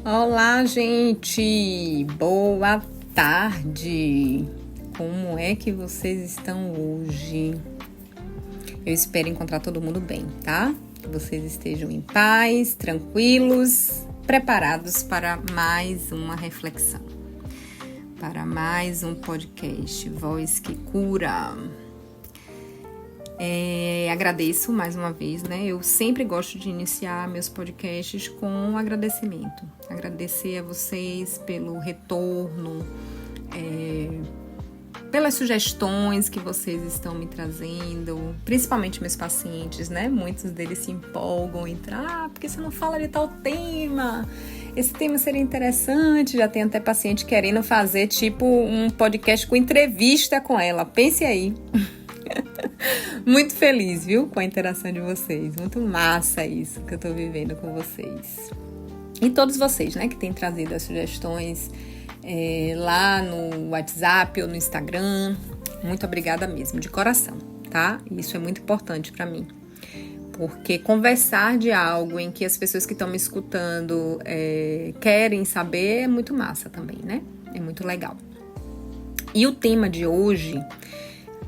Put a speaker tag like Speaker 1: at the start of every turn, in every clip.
Speaker 1: Olá, gente! Boa tarde! Como é que vocês estão hoje? Eu espero encontrar todo mundo bem, tá? Que vocês estejam em paz, tranquilos, preparados para mais uma reflexão, para mais um podcast Voz que Cura. Agradeço mais uma vez, né? Eu sempre gosto de iniciar meus podcasts com um agradecimento. Agradecer a vocês pelo retorno, pelas sugestões que vocês estão me trazendo, principalmente meus pacientes, né? Muitos deles se empolgam e porque você não fala de tal tema? Esse tema seria interessante. Já tem até paciente querendo fazer tipo um podcast com entrevista com ela. Pense aí. Muito feliz, viu, com a interação de vocês. Muito massa isso que eu tô vivendo com vocês. E todos vocês, né, que têm trazido as sugestões lá no WhatsApp ou no Instagram. Muito obrigada mesmo, de coração, tá? Isso é muito importante para mim. Porque conversar de algo em que as pessoas que estão me escutando querem saber é muito massa também, né? É muito legal. E o tema de hoje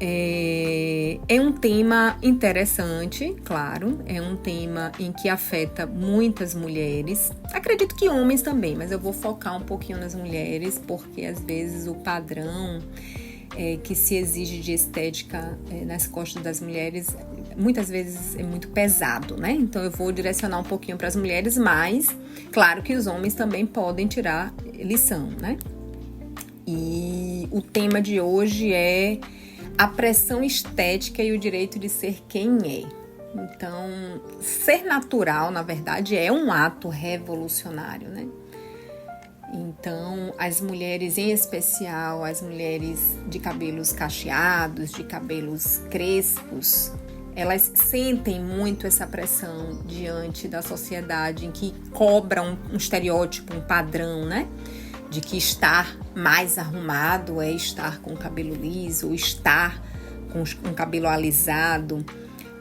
Speaker 1: é um tema interessante, claro, é um tema em que afeta muitas mulheres, acredito que homens também, mas eu vou focar um pouquinho nas mulheres, porque às vezes o padrão que se exige de estética nas costas das mulheres, muitas vezes é muito pesado, né? Então eu vou direcionar um pouquinho para as mulheres, mas claro que os homens também podem tirar lição, né? E o tema de hoje é a pressão estética e o direito de ser quem é. Então, ser natural, na verdade, é um ato revolucionário, né? Então, as mulheres, em especial, as mulheres de cabelos cacheados, de cabelos crespos, elas sentem muito essa pressão diante da sociedade em que cobra um estereótipo, um padrão, né? De que estar mais arrumado é estar com o cabelo liso, ou estar com um cabelo alisado,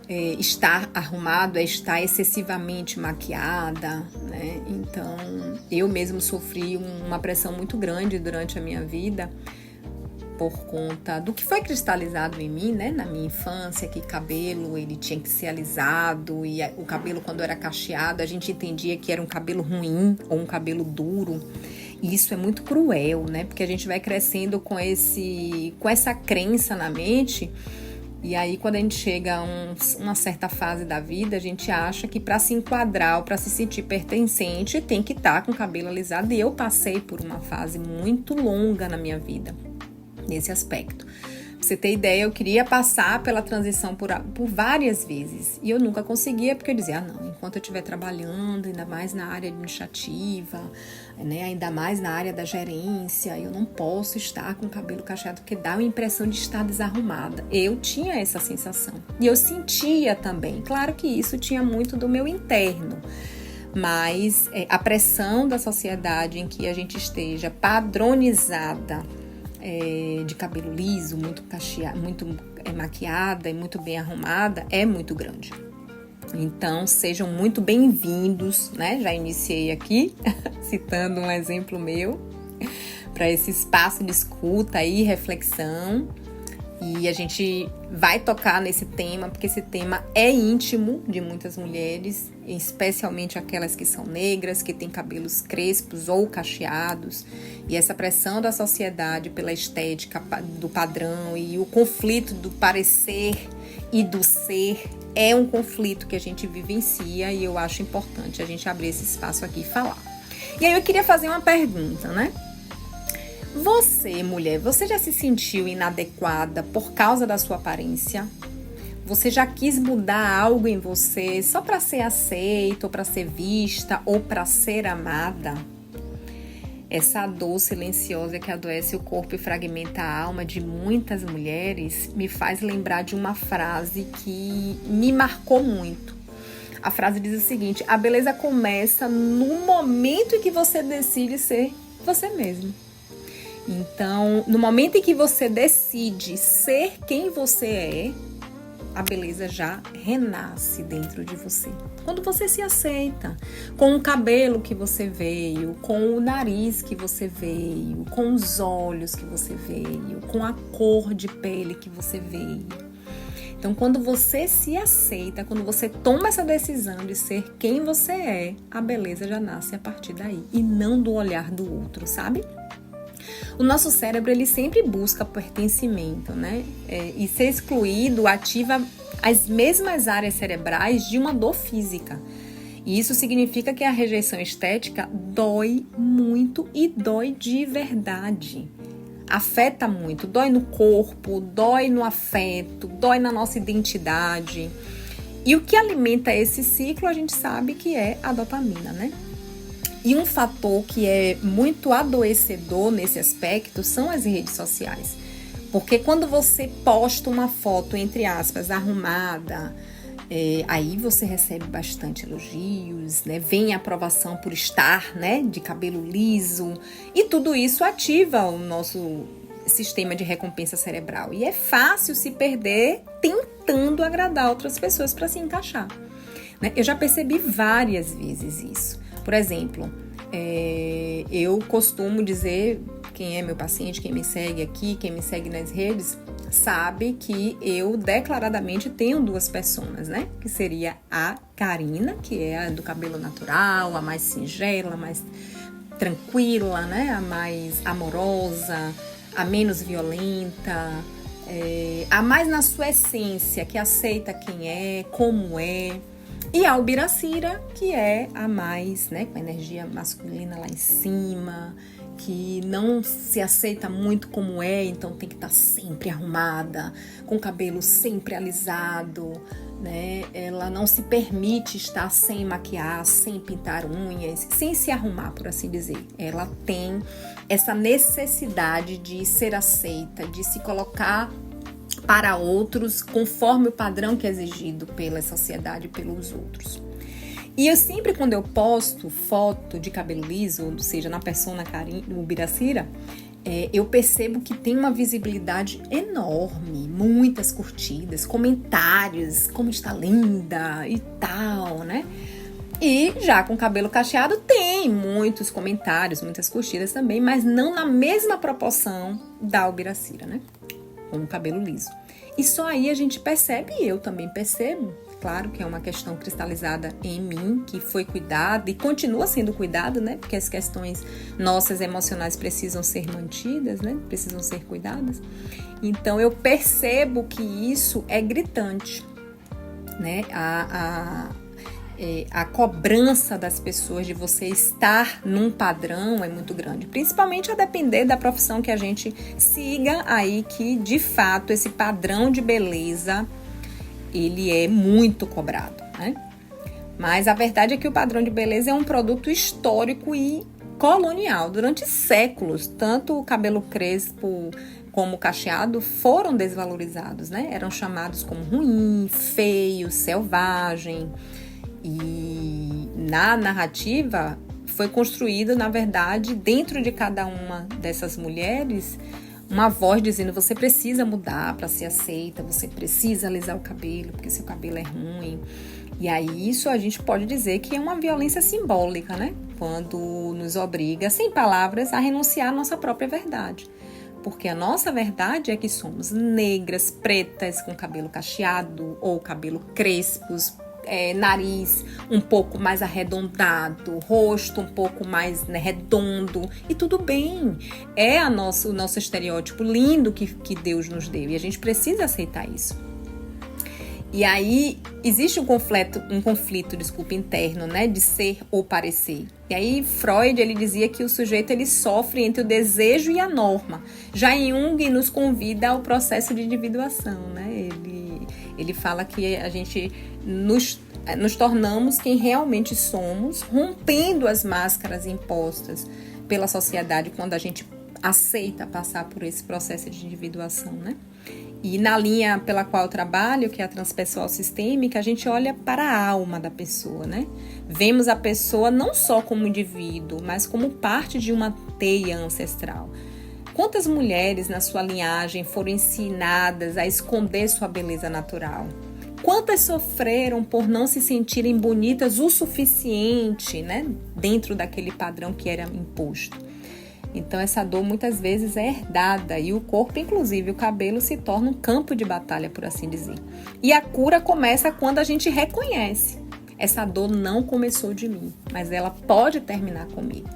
Speaker 1: estar arrumado é estar excessivamente maquiada, né? Então, eu mesmo sofri uma pressão muito grande durante a minha vida por conta do que foi cristalizado em mim, né? Na minha infância, que cabelo ele tinha que ser alisado, e o cabelo quando era cacheado, a gente entendia que era um cabelo ruim ou um cabelo duro. E isso é muito cruel, né? Porque a gente vai crescendo com essa crença na mente. E aí, quando a gente chega a uma certa fase da vida, a gente acha que para se enquadrar ou para se sentir pertencente, tem que estar com o cabelo alisado. E eu passei por uma fase muito longa na minha vida, nesse aspecto. Pra você ter ideia, eu queria passar pela transição por várias vezes. E eu nunca conseguia, porque eu dizia, não, enquanto eu estiver trabalhando, ainda mais na área administrativa, né, ainda mais na área da gerência, eu não posso estar com o cabelo cacheado, porque dá uma impressão de estar desarrumada. Eu tinha essa sensação. E eu sentia também. Claro que isso tinha muito do meu interno. Mas a pressão da sociedade em que a gente esteja padronizada, de cabelo liso, muito cacheado, muito maquiada e muito bem arrumada, é muito grande. Então, sejam muito bem-vindos, né? Já iniciei aqui, citando um exemplo meu, para esse espaço de escuta e reflexão. E a gente vai tocar nesse tema, porque esse tema é íntimo de muitas mulheres, especialmente aquelas que são negras, que têm cabelos crespos ou cacheados. E essa pressão da sociedade pela estética, do padrão e o conflito do parecer e do ser é um conflito que a gente vivencia, e eu acho importante a gente abrir esse espaço aqui e falar. E aí eu queria fazer uma pergunta, né? Você, mulher, você já se sentiu inadequada por causa da sua aparência? Você já quis mudar algo em você só para ser aceita, ou para ser vista, ou para ser amada? Essa dor silenciosa que adoece o corpo e fragmenta a alma de muitas mulheres me faz lembrar de uma frase que me marcou muito. A frase diz o seguinte: a beleza começa no momento em que você decide ser você mesmo. Então, no momento em que você decide ser quem você é, a beleza já renasce dentro de você. Quando você se aceita, com o cabelo que você veio, com o nariz que você veio, com os olhos que você veio, com a cor de pele que você veio. Então, quando você se aceita, quando você toma essa decisão de ser quem você é, a beleza já nasce a partir daí, e não do olhar do outro, sabe? O nosso cérebro, ele sempre busca pertencimento, né? E ser excluído ativa as mesmas áreas cerebrais de uma dor física. E isso significa que a rejeição estética dói muito e dói de verdade. Afeta muito, dói no corpo, dói no afeto, dói na nossa identidade. E o que alimenta esse ciclo, a gente sabe que é a dopamina, né? E um fator que é muito adoecedor nesse aspecto são as redes sociais. Porque quando você posta uma foto, entre aspas, arrumada, aí você recebe bastante elogios, né? Vem a aprovação por estar, né, de cabelo liso. E tudo isso ativa o nosso sistema de recompensa cerebral. E é fácil se perder tentando agradar outras pessoas para se encaixar, né? Eu já percebi várias vezes isso. Por exemplo, eu costumo dizer, quem é meu paciente, quem me segue aqui, quem me segue nas redes, sabe que eu declaradamente tenho duas personas, né? Que seria a Karina, que é a do cabelo natural, a mais singela, a mais tranquila, né? A mais amorosa, a menos violenta, a mais na sua essência, que aceita quem é, como é. E a Ubiracira, que é a mais, né, com a energia masculina lá em cima, que não se aceita muito como é, então tem que estar sempre arrumada, com o cabelo sempre alisado, né? Ela não se permite estar sem maquiar, sem pintar unhas, sem se arrumar, por assim dizer. Ela tem essa necessidade de ser aceita, de se colocar para outros conforme o padrão que é exigido pela sociedade e pelos outros. E eu sempre, quando eu posto foto de cabelo liso, ou seja, na persona Ubiracira, eu percebo que tem uma visibilidade enorme, muitas curtidas, comentários, como está linda e tal, né? E já com cabelo cacheado tem muitos comentários, muitas curtidas também, mas não na mesma proporção da Ubiracira, né? Com o cabelo liso. E só aí a gente percebe, e eu também percebo, claro que é uma questão cristalizada em mim, que foi cuidada e continua sendo cuidada, né? Porque as questões nossas emocionais precisam ser mantidas, né? Precisam ser cuidadas. Então eu percebo que isso é gritante, né? A cobrança das pessoas de você estar num padrão é muito grande, principalmente a depender da profissão que a gente siga aí, que de fato esse padrão de beleza ele é muito cobrado, né? Mas a verdade é que o padrão de beleza é um produto histórico e colonial. Durante séculos, tanto o cabelo crespo como o cacheado foram desvalorizados, né? Eram chamados como ruim, feio, selvagem. E na narrativa foi construído, na verdade, dentro de cada uma dessas mulheres, uma voz dizendo: você precisa mudar para ser aceita, você precisa alisar o cabelo, porque seu cabelo é ruim. E aí isso a gente pode dizer que é uma violência simbólica, né? Quando nos obriga, sem palavras, a renunciar à nossa própria verdade. Porque a nossa verdade é que somos negras, pretas, com cabelo cacheado ou cabelo crespos, nariz um pouco mais arredondado, rosto um pouco mais, né, redondo, e tudo bem, o nosso estereótipo lindo que Deus nos deu, e a gente precisa aceitar isso. E aí existe um conflito interno, né, de ser ou parecer. E aí Freud, ele dizia que o sujeito ele sofre entre o desejo e a norma. Já Jung nos convida ao processo de individuação, né? Ele fala que a gente nos tornamos quem realmente somos, rompendo as máscaras impostas pela sociedade quando a gente aceita passar por esse processo de individuação, né? E na linha pela qual eu trabalho, que é a transpessoal sistêmica, a gente olha para a alma da pessoa, né? Vemos a pessoa não só como indivíduo, mas como parte de uma teia ancestral. Quantas mulheres na sua linhagem foram ensinadas a esconder sua beleza natural? Quantas sofreram por não se sentirem bonitas o suficiente, né, dentro daquele padrão que era imposto? Então essa dor muitas vezes é herdada e o corpo, inclusive o cabelo, se torna um campo de batalha, por assim dizer. E a cura começa quando a gente reconhece. Essa dor não começou de mim, mas ela pode terminar comigo.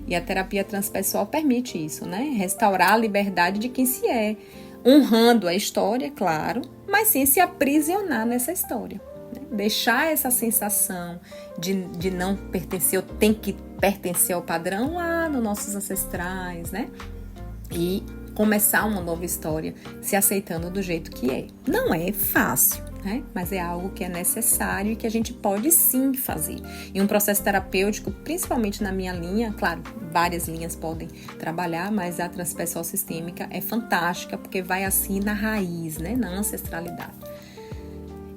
Speaker 1: E a terapia transpessoal permite isso, né? Restaurar a liberdade de quem se é, honrando a história, claro, mas sem se aprisionar nessa história. Né? Deixar essa sensação de não pertencer, ou tem que pertencer ao padrão lá nos nossos ancestrais, né? E começar uma nova história se aceitando do jeito que é. Não é fácil, né? Mas é algo que é necessário e que a gente pode sim fazer. E um processo terapêutico, principalmente na minha linha, claro, várias linhas podem trabalhar, mas a transpessoal sistêmica é fantástica porque vai assim na raiz, né? Na ancestralidade.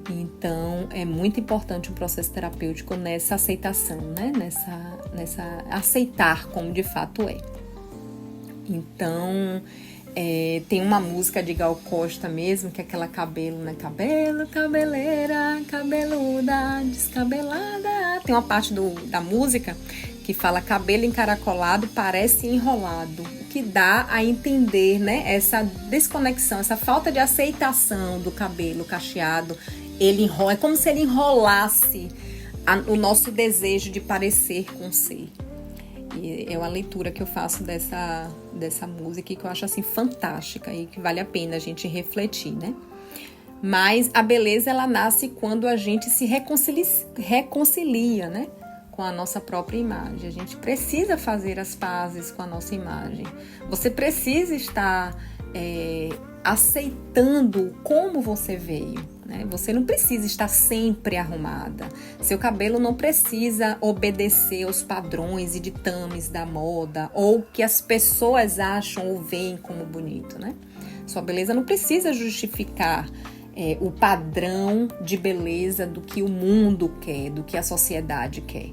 Speaker 1: Então, é muito importante o processo terapêutico nessa aceitação, né? Nessa aceitar como de fato é. Então, tem uma música de Gal Costa mesmo, que é aquela cabelo, né? Cabelo, cabeleira, cabeluda, descabelada. Tem uma parte da música que fala cabelo encaracolado parece enrolado, o que dá a entender, né? Essa desconexão, essa falta de aceitação do cabelo cacheado. Ele enrola, é como se ele enrolasse o nosso desejo de parecer com ser. E é uma leitura que eu faço dessa música que eu acho assim fantástica e que vale a pena a gente refletir, né? Mas a beleza, ela nasce quando a gente se reconcilia, né? Com a nossa própria imagem. A gente precisa fazer as pazes com a nossa imagem. Você precisa estar aceitando como você veio, né? Você não precisa estar sempre arrumada. Seu cabelo não precisa obedecer aos padrões e ditames da moda ou que as pessoas acham ou veem como bonito, né? Sua beleza não precisa justificar o padrão de beleza do que o mundo quer, do que a sociedade quer.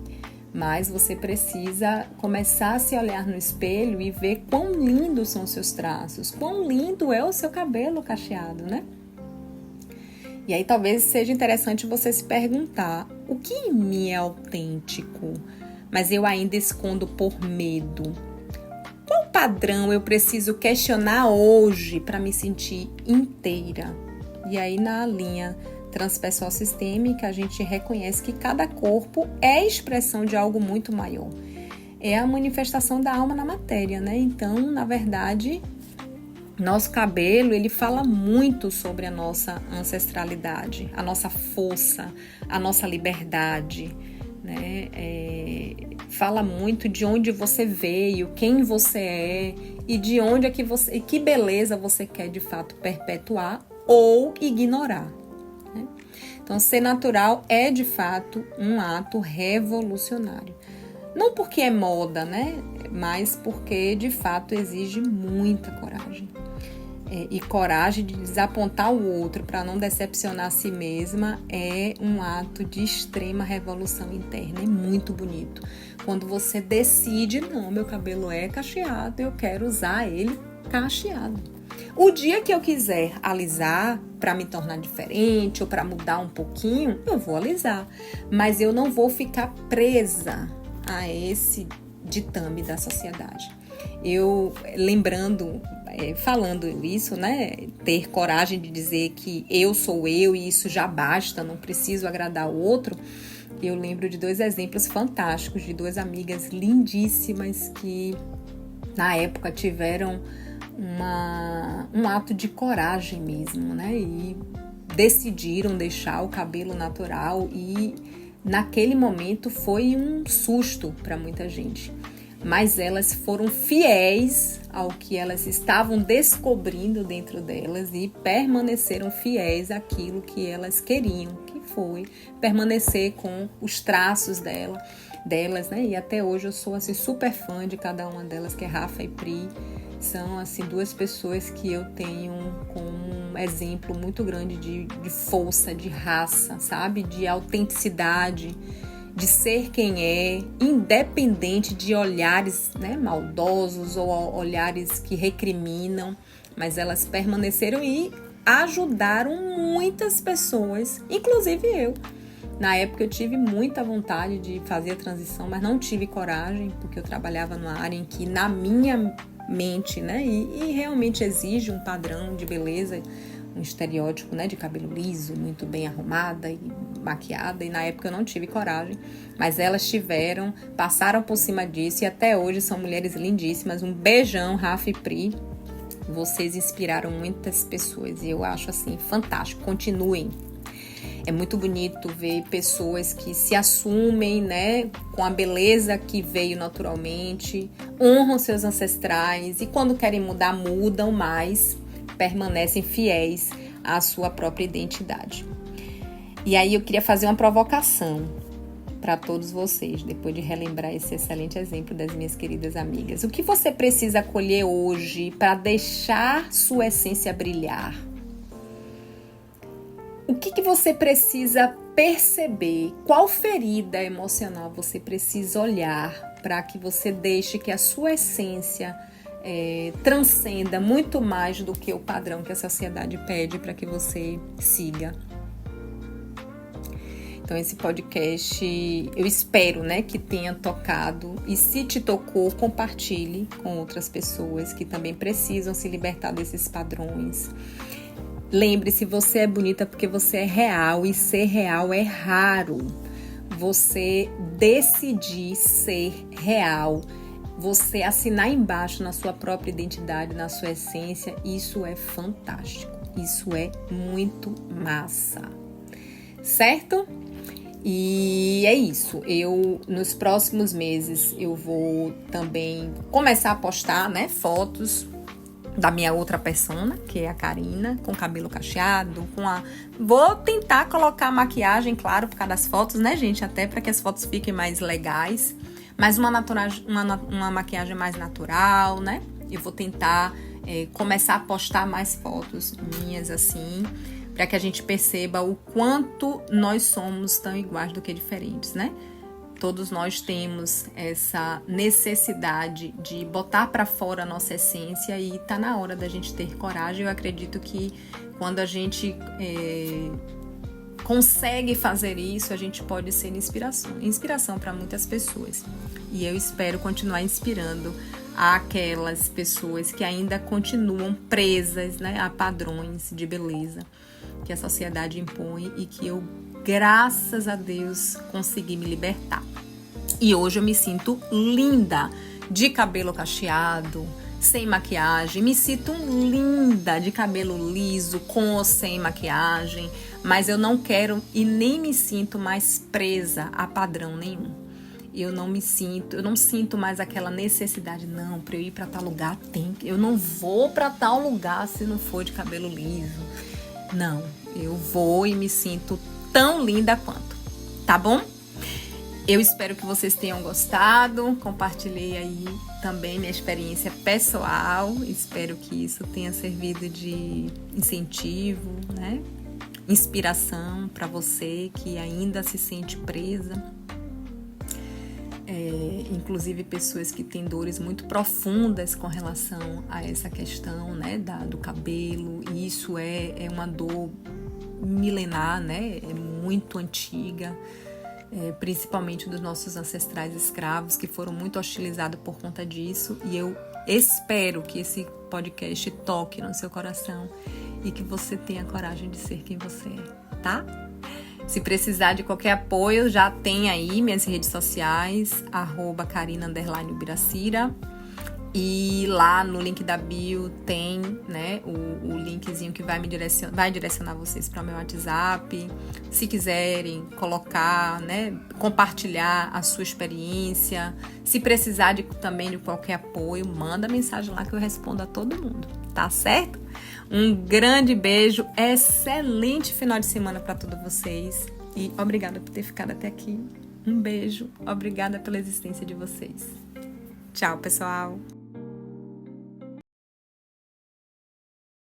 Speaker 1: Mas você precisa começar a se olhar no espelho e ver quão lindos são os seus traços, quão lindo é o seu cabelo cacheado, né? E aí talvez seja interessante você se perguntar, o que em mim é autêntico, mas eu ainda escondo por medo? Qual padrão eu preciso questionar hoje para me sentir inteira? E aí na linha transpessoal sistêmica, a gente reconhece que cada corpo é expressão de algo muito maior. É a manifestação da alma na matéria, né? Então, na verdade, nosso cabelo, ele fala muito sobre a nossa ancestralidade, a nossa força, a nossa liberdade, né? Fala muito de onde você veio, quem você é e de onde é e que beleza você quer de fato perpetuar ou ignorar. Então, ser natural é, de fato, um ato revolucionário. Não porque é moda, né? Mas porque, de fato, exige muita coragem. E coragem de desapontar o outro para não decepcionar a si mesma é um ato de extrema revolução interna. É muito bonito. Quando você decide, não, meu cabelo é cacheado, eu quero usar ele cacheado. O dia que eu quiser alisar para me tornar diferente ou para mudar um pouquinho, eu vou alisar. Mas eu não vou ficar presa a esse ditame da sociedade. Eu, falando isso, né? Ter coragem de dizer que eu sou eu e isso já basta, não preciso agradar o outro. Eu lembro de 2 exemplos fantásticos de 2 amigas lindíssimas que na época tiveram um ato de coragem mesmo, né? E decidiram deixar o cabelo natural e naquele momento foi um susto para muita gente. Mas elas foram fiéis ao que elas estavam descobrindo dentro delas e permaneceram fiéis àquilo que elas queriam, que foi permanecer com os traços delas, né? E até hoje eu sou assim super fã de cada uma delas, que é Rafa e Pri. São assim 2 pessoas que eu tenho como um exemplo muito grande de força, de raça, sabe? De autenticidade de ser quem é, independente de olhares, né, maldosos ou olhares que recriminam, mas elas permaneceram e ajudaram muitas pessoas, inclusive eu. Na época eu tive muita vontade de fazer a transição, mas não tive coragem, porque eu trabalhava numa área em que, na minha mente, né, e realmente exige um padrão de beleza, um estereótipo, né, de cabelo liso, muito bem arrumada e maquiada, e na época eu não tive coragem, mas elas tiveram, passaram por cima disso e até hoje são mulheres lindíssimas. Um beijão, Rafa e Pri, vocês inspiraram muitas pessoas e eu acho assim fantástico, continuem. É muito bonito ver pessoas que se assumem, né, com a beleza que veio naturalmente, honram seus ancestrais e quando querem mudar, mudam, mas permanecem fiéis à sua própria identidade. E aí eu queria fazer uma provocação para todos vocês, depois de relembrar esse excelente exemplo das minhas queridas amigas. O que você precisa acolher hoje para deixar sua essência brilhar? O que você precisa perceber? Qual ferida emocional você precisa olhar para que você deixe que a sua essência transcenda muito mais do que o padrão que a sociedade pede para que você siga? Então esse podcast, eu espero, né, que tenha tocado, e se te tocou, compartilhe com outras pessoas que também precisam se libertar desses padrões. Lembre-se, você é bonita porque você é real e ser real é raro. Você decidir ser real, você assinar embaixo na sua própria identidade, na sua essência, isso é fantástico. Isso é muito massa. Certo? E é isso. Nos próximos meses, eu vou também começar a postar, né, fotos da minha outra persona, que é a Karina, com cabelo cacheado, Vou tentar colocar maquiagem, claro, por causa das fotos, né, gente? Até para que as fotos fiquem mais legais. Mas uma maquiagem mais natural, né? Eu vou tentar começar a postar mais fotos minhas, assim, para que a gente perceba o quanto nós somos tão iguais do que diferentes, né? Todos nós temos essa necessidade de botar para fora a nossa essência e tá na hora da gente ter coragem. Eu acredito que quando a gente consegue fazer isso, a gente pode ser inspiração para muitas pessoas. E eu espero continuar inspirando aquelas pessoas que ainda continuam presas, né, a padrões de beleza que a sociedade impõe e que eu, graças a Deus, consegui me libertar. E hoje eu me sinto linda, de cabelo cacheado, sem maquiagem. Me sinto linda, de cabelo liso, com ou sem maquiagem. Mas eu não quero e nem me sinto mais presa a padrão nenhum. Eu não sinto mais aquela necessidade, não, para eu ir para tal lugar, eu não vou para tal lugar se não for de cabelo liso. Não, eu vou e me sinto tão linda quanto, tá bom? Eu espero que vocês tenham gostado, compartilhei aí também minha experiência pessoal, espero que isso tenha servido de incentivo, né? Inspiração para você que ainda se sente presa. Inclusive pessoas que têm dores muito profundas com relação a essa questão, né, do cabelo. E isso é uma dor milenar, né, é muito antiga, principalmente dos nossos ancestrais escravos que foram muito hostilizados por conta disso. E eu espero que esse podcast toque no seu coração e que você tenha coragem de ser quem você é, tá? Se precisar de qualquer apoio, já tem aí minhas redes sociais, @Karina_Ubiracira. E lá no link da bio tem, né, o linkzinho que vai direcionar vocês para o meu WhatsApp. Se quiserem colocar, né, compartilhar a sua experiência. Se precisar também de qualquer apoio, manda mensagem lá que eu respondo a todo mundo, tá certo? Um grande beijo, excelente final de semana para todos vocês e obrigada por ter ficado até aqui. Um beijo, obrigada pela existência de vocês. Tchau, pessoal!